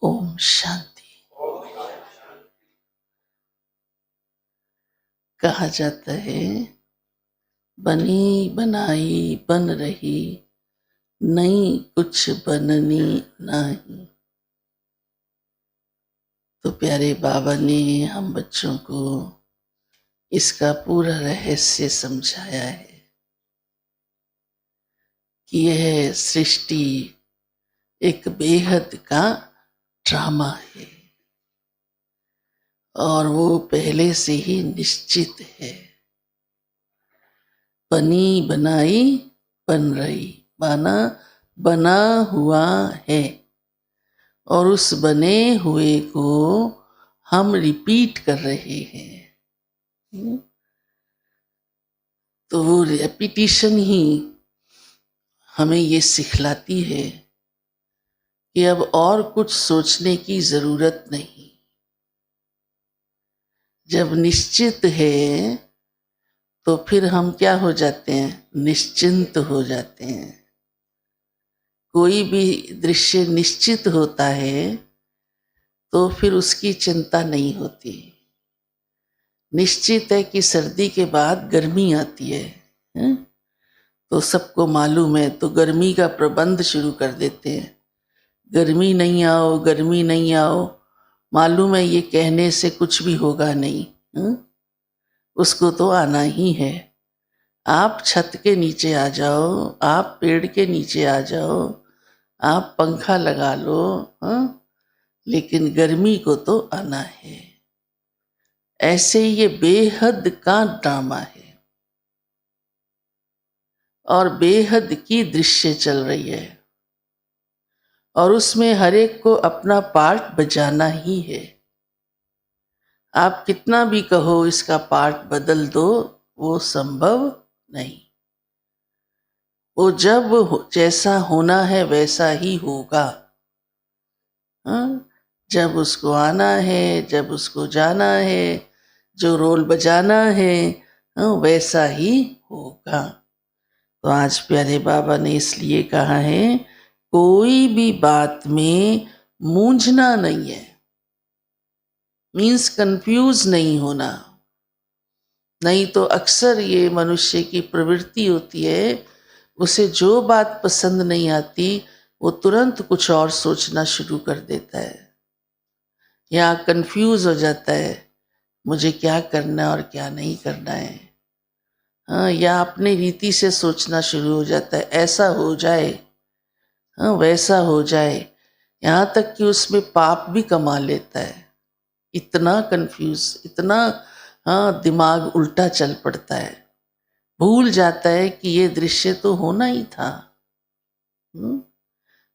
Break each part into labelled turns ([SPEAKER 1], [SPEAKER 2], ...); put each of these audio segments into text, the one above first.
[SPEAKER 1] ओम शांति। कहा जाता है बनी बनाई बन रही, नई कुछ बननी नहीं। तो प्यारे बाबा ने हम बच्चों को इसका पूरा रहस्य समझाया है कि यह सृष्टि एक बेहद का ड्रामा है और वो पहले से ही निश्चित है। बनी बनाई बन रही माना बना हुआ है और उस बने हुए को हम रिपीट कर रहे हैं। तो वो रेपिटिशन ही हमें ये सिखलाती है कि अब और कुछ सोचने की जरूरत नहीं। जब निश्चित है तो फिर हम क्या हो जाते हैं, निश्चिंत हो जाते हैं। कोई भी दृश्य निश्चित होता है तो फिर उसकी चिंता नहीं होती। निश्चित है कि सर्दी के बाद गर्मी आती है, हैं? तो सबको मालूम है, तो गर्मी का प्रबंध शुरू कर देते हैं। गर्मी नहीं आओ, गर्मी नहीं आओ। मालूम है ये कहने से कुछ भी होगा नहीं, हैं? उसको तो आना ही है। आप छत के नीचे आ जाओ, आप पेड़ के नीचे आ जाओ, आप पंखा लगा लो, हैं? लेकिन गर्मी को तो आना है। ऐसे ये बेहद का ड्रामा है और बेहद की दृश्य चल रही है और उसमें हर एक को अपना पार्ट बजाना ही है। आप कितना भी कहो इसका पार्ट बदल दो, वो संभव नहीं। वो जब जैसा होना है वैसा ही होगा। हाँ? जब उसको आना है, जब उसको जाना है, जो रोल बजाना है, हाँ, वैसा ही होगा। तो आज प्यारे बाबा ने इसलिए कहा है कोई भी बात में मूंझना नहीं है, मीन्स कंफ्यूज नहीं होना। नहीं तो अक्सर ये मनुष्य की प्रवृत्ति होती है, उसे जो बात पसंद नहीं आती वो तुरंत कुछ और सोचना शुरू कर देता है या कंफ्यूज हो जाता है, मुझे क्या करना और क्या नहीं करना है। हाँ, या अपनी रीति से सोचना शुरू हो जाता है, ऐसा हो जाए, हाँ वैसा हो जाए, यहाँ तक कि उसमें पाप भी कमा लेता है। इतना कंफ्यूज, इतना हाँ दिमाग उल्टा चल पड़ता है, भूल जाता है कि ये दृश्य तो होना ही था।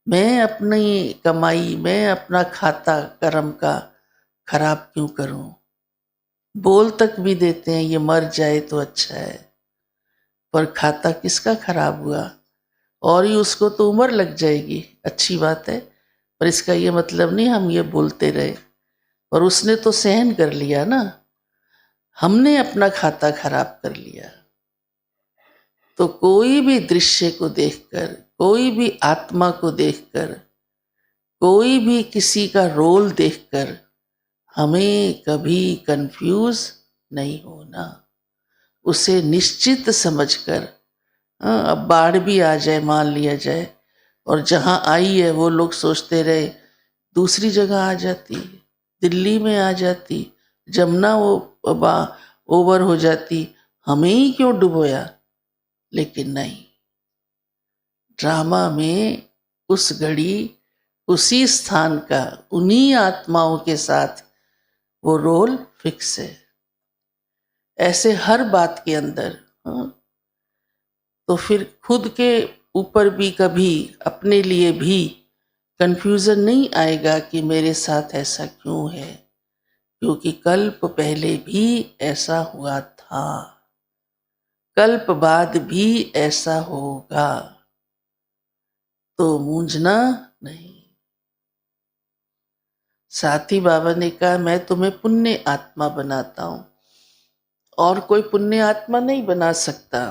[SPEAKER 1] मैं अपनी कमाई, मैं अपना खाता कर्म का खराब क्यों करूं। बोल तक भी देते हैं ये मर जाए तो अच्छा है, पर खाता किसका खराब हुआ, और ही उसको तो उम्र लग जाएगी, अच्छी बात है, पर इसका ये मतलब नहीं हम ये बोलते रहे। और उसने तो सहन कर लिया ना, हमने अपना खाता खराब कर लिया। तो कोई भी दृश्य को देखकर, कोई भी आत्मा को देखकर, कोई भी किसी का रोल देखकर हमें कभी कंफ्यूज नहीं होना। उसे निश्चित समझकर, अब बाढ़ भी आ जाए मान लिया जाए और जहां आई है वो लोग सोचते रहे दूसरी जगह आ जाती, दिल्ली में आ जाती, जमुना वो ओवर हो जाती, हमें ही क्यों डुबोया। लेकिन नहीं, ड्रामा में उस घड़ी उसी स्थान का उन्हीं आत्माओं के साथ वो रोल फिक्स है। ऐसे हर बात के अंदर, हाँ? तो फिर खुद के ऊपर भी कभी अपने लिए भी कंफ्यूजन नहीं आएगा कि मेरे साथ ऐसा क्यों है, क्योंकि कल्प पहले भी ऐसा हुआ था, कल्प बाद भी ऐसा होगा। तो मूंझना नहीं। साथी बाबा ने कहा मैं तुम्हें पुण्य आत्मा बनाता हूं, और कोई पुण्य आत्मा नहीं बना सकता।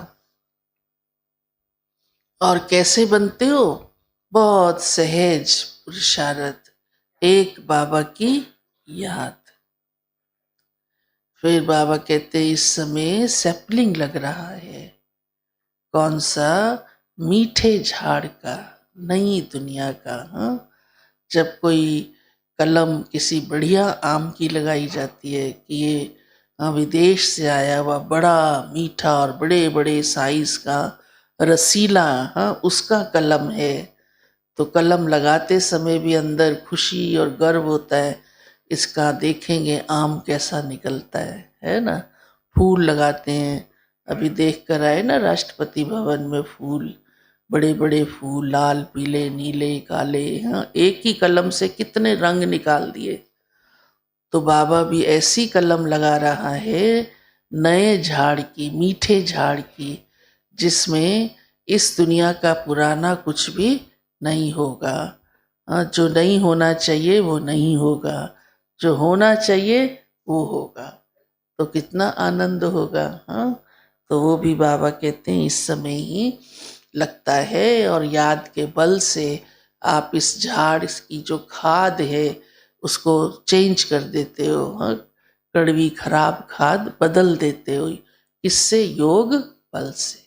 [SPEAKER 1] और कैसे बनते हो, बहुत सहज पुरुषार्थ, एक बाबा की याद। फिर बाबा कहते इस समय सैपलिंग लग रहा है। कौन सा? मीठे झाड़ का, नई दुनिया का। हाँ, जब कोई कलम किसी बढ़िया आम की लगाई जाती है कि ये विदेश से आया हुआ बड़ा मीठा और बड़े बड़े साइज का रसीला, हाँ, उसका कलम है, तो कलम लगाते समय भी अंदर खुशी और गर्व होता है, इसका देखेंगे आम कैसा निकलता है ना। फूल लगाते हैं, अभी देख कर आए ना राष्ट्रपति भवन में फूल, बड़े बड़े फूल, लाल पीले नीले काले, हाँ, एक ही कलम से कितने रंग निकाल दिए। तो बाबा भी ऐसी कलम लगा रहा है, नए झाड़ की, मीठे झाड़ की, जिसमें इस दुनिया का पुराना कुछ भी नहीं होगा। जो नहीं होना चाहिए वो नहीं होगा, जो होना चाहिए वो होगा। तो कितना आनंद होगा। हाँ, तो वो भी बाबा कहते हैं इस समय ही लगता है, और याद के बल से आप इस झाड़, इसकी जो खाद है उसको चेंज कर देते हो। हाँ, कड़वी खराब खाद बदल देते हो, इससे योग बल से।